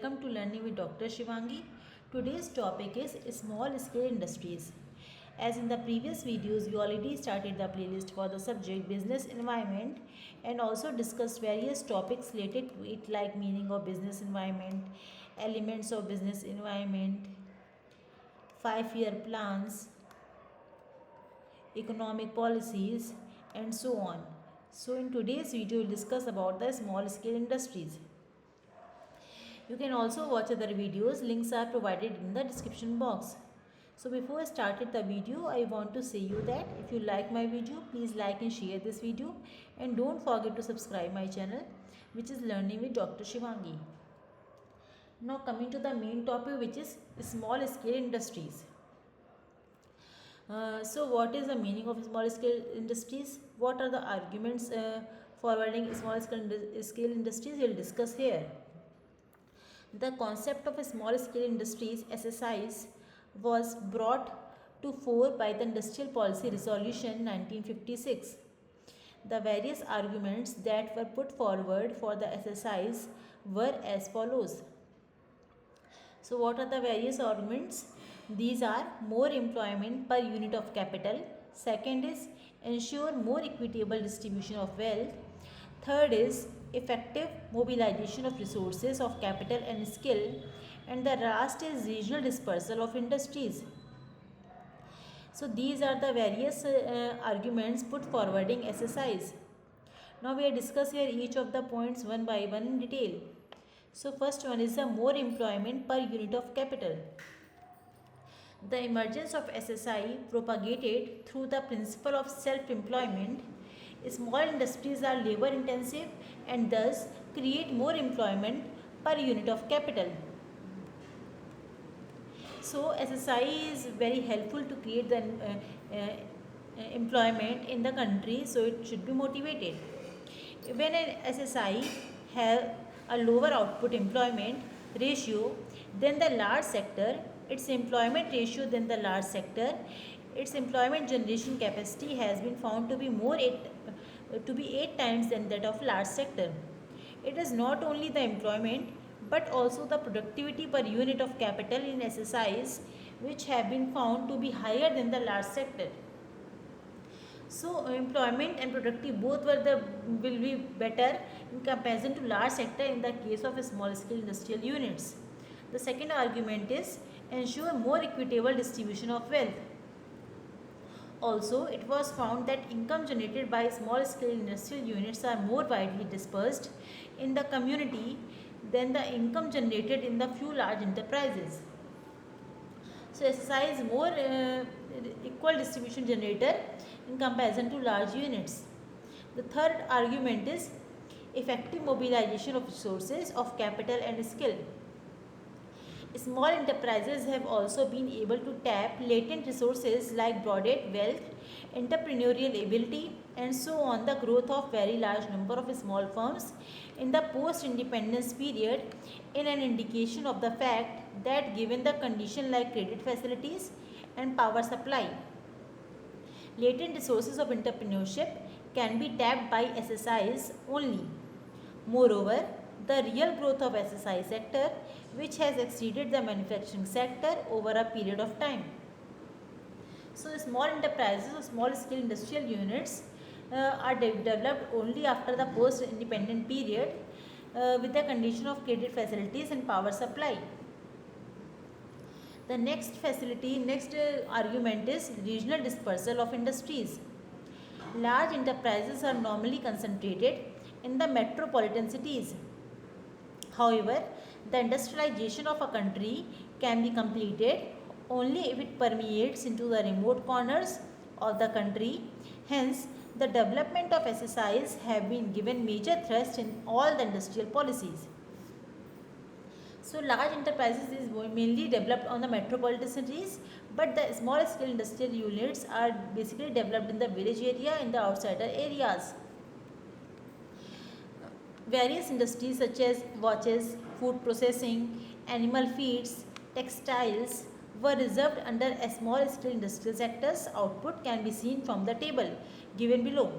welcome to Learning with Dr. Shivangi. Today's topic is small scale industries. As in the previous videos, we already started the playlist for the subject business environment and also discussed various topics related to it like meaning of business environment, elements of business environment, 5-year plans, economic policies and so on. So in today's video, we'll discuss about the small scale industries. You can also watch other videos, links are provided in the description box. So before I started the video, I want to say you that if you like my video, please like and share this video and don't forget to subscribe my channel, which is Learning with Dr. Shivangi. Now coming to the main topic, which is small scale industries. So what is the meaning of small scale industries? What are the arguments forwarding small scale industries? We'll discuss here. The concept of small scale industries (SSIs) was brought to fore by the Industrial Policy Resolution 1956. The various arguments that were put forward for the SSIs were as follows. So what are the various arguments? These are more employment per unit of capital. Second is ensure more equitable distribution of wealth. Third is effective mobilization of resources of capital and skill. And the last is regional dispersal of industries. So these are the various arguments put forwarding SSIs. Now we will discuss here each of the points one by one in detail. So first one is the more employment per unit of capital. The emergence of SSI propagated through the principle of self-employment. Small industries are labor intensive and thus create more employment per unit of capital. So SSI is very helpful to create the employment in the country, so it should be motivated. When an SSI have a lower output employment ratio than the large sector, its employment ratio than the large sector, its employment generation capacity has been found to be eight times than that of large sector. It is not only the employment but also the productivity per unit of capital in SSIs which have been found to be higher than the large sector. So employment and productivity both will be better in comparison to large sector in the case of small scale industrial units. The second argument is ensure more equitable distribution of wealth. Also, it was found that income generated by small scale industrial units are more widely dispersed in the community than the income generated in the few large enterprises. So SSI is more equal distribution generator in comparison to large units. The third argument is effective mobilization of resources of capital and skill. Small enterprises have also been able to tap latent resources like broaded wealth, entrepreneurial ability and so on. The growth of very large number of small firms in the post-independence period in an indication of the fact that given the condition like credit facilities and power supply, latent resources of entrepreneurship can be tapped by SSIs only. Moreover, the real growth of SSI sector which has exceeded the manufacturing sector over a period of time. So small enterprises or small scale industrial units are developed only after the post-independent period with the condition of credit facilities and power supply. The next argument is regional dispersal of industries. Large enterprises are normally concentrated in the metropolitan cities. However, the industrialization of a country can be completed only if it permeates into the remote corners of the country. Hence, the development of SSIs have been given major thrust in all the industrial policies. So, large enterprises is mainly developed on the metropolitan cities, but the small scale industrial units are basically developed in the village area and the outsider areas. Various industries such as watches, food processing, animal feeds, textiles were reserved under a small scale industrial sectors. Output can be seen from the table given below.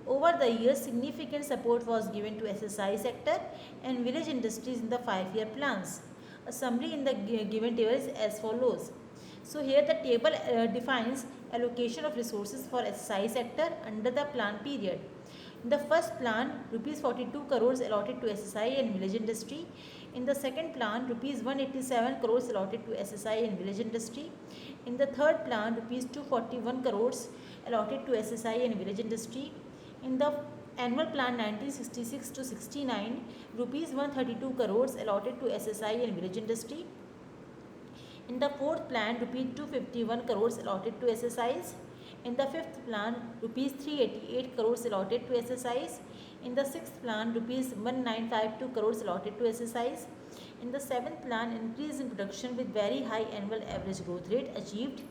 Over the years, significant support was given to SSI sector and village industries in the 5-year plans. A summary in the given table is as follows. So here the table defines allocation of resources for SSI sector under the plan period. In the first plan, rupees 42 crores allotted to SSI and village industry. In the second plan, rupees 187 crores allotted to SSI and village industry. In the third plan, rupees 241 crores allotted to SSI and village industry. In the annual plan 1966 to 69, rupees 132 crores allotted to SSI and village industry. In the fourth plan, rupees 251 crores allotted to SSIs. In the fifth plan, rupees 388 crores allotted to SSIs. In the sixth plan, rupees 1952 crores allotted to SSIs. In the seventh plan, increase in production with very high annual average growth rate achieved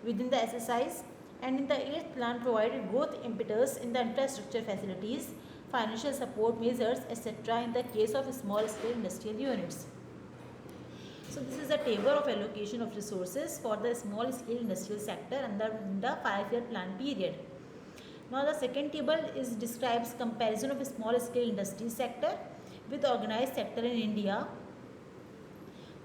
within the SSIs. And in the eighth plan, provided growth impetus in the infrastructure facilities, financial support measures, etc. in the case of small scale industrial units. So this is a table of allocation of resources for the small scale industrial sector under the 5-year plan period. Now the second table describes comparison of small scale industry sector with organized sector in India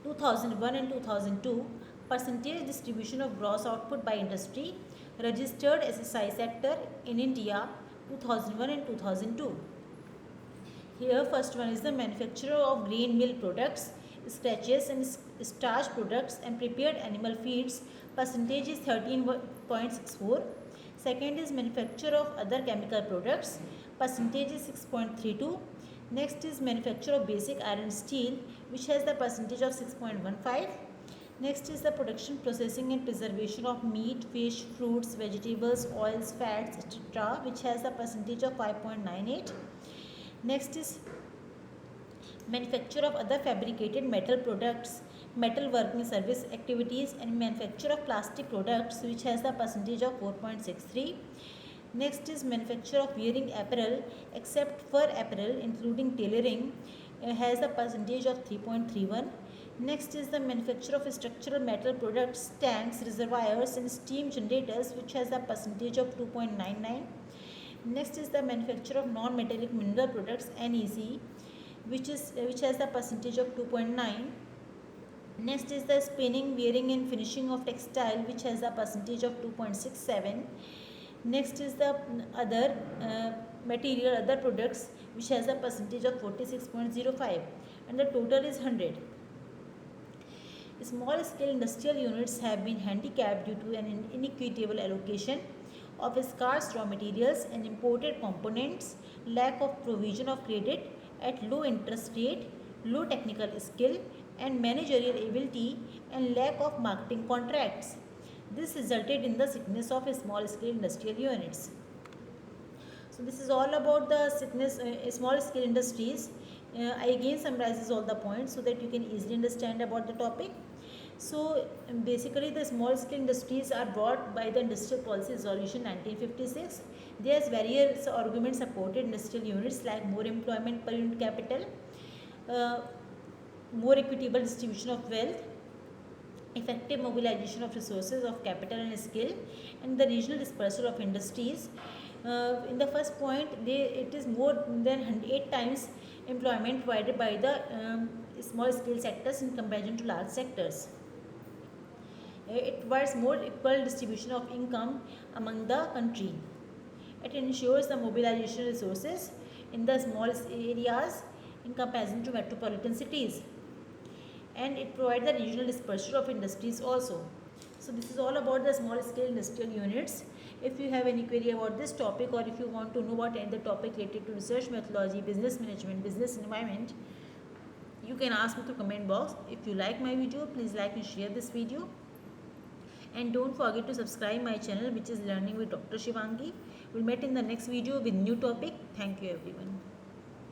2001 and 2002, percentage distribution of gross output by industry, registered SSI sector in India 2001 and 2002. Here first one is the manufacturer of grain mill products, starches and starch products and prepared animal feeds, percentage is 13.64. Second is manufacture of other chemical products, percentage is 6.32. Next is manufacture of basic iron steel, which has the percentage of 6.15. Next is the production, processing and preservation of meat, fish, fruits, vegetables, oils, fats, etc., which has the percentage of 5.98. Next is manufacture of other fabricated metal products, metal working service activities, and manufacture of plastic products, which has the percentage of 4.63. Next is manufacture of wearing apparel except fur apparel including tailoring, has the percentage of 3.31. Next is the manufacture of structural metal products, tanks, reservoirs and steam generators, which has the percentage of 2.99. Next is the manufacture of non-metallic mineral products, NEC, which has the percentage of 2.9. Next is the spinning, wearing and finishing of textile, which has the percentage of 2.67. Next is the other material, other products, which has a percentage of 46.05, and the total is 100. Small scale industrial units have been handicapped due to an inequitable allocation of scarce raw materials and imported components, lack of provision of credit at low interest rate, low technical skill and managerial ability, and lack of marketing contracts. This resulted in the sickness of small scale industrial units. So this is all about the sickness small scale industries. I again summarizes all the points so that you can easily understand about the topic. So basically the small scale industries are brought by the Industrial Policy Resolution 1956. There's various arguments supported industrial units like more employment per unit capital, more equitable distribution of wealth, effective mobilization of resources of capital and skill, and the regional dispersal of industries. In the first point, it is more than 8 times employment provided by the small scale sectors in comparison to large sectors. It provides more equal distribution of income among the country. It ensures the mobilization resources in the small areas in comparison to metropolitan cities. And it provides the regional dispersal of industries also. So this is all about the small scale industrial units. If you have any query about this topic, or if you want to know about any other topic related to research methodology, business management, business environment, you can ask me through comment box. If you like my video, please like and share this video. And don't forget to subscribe my channel, which is Learning with Dr. Shivangi. We'll meet in the next video with new topic. Thank you everyone.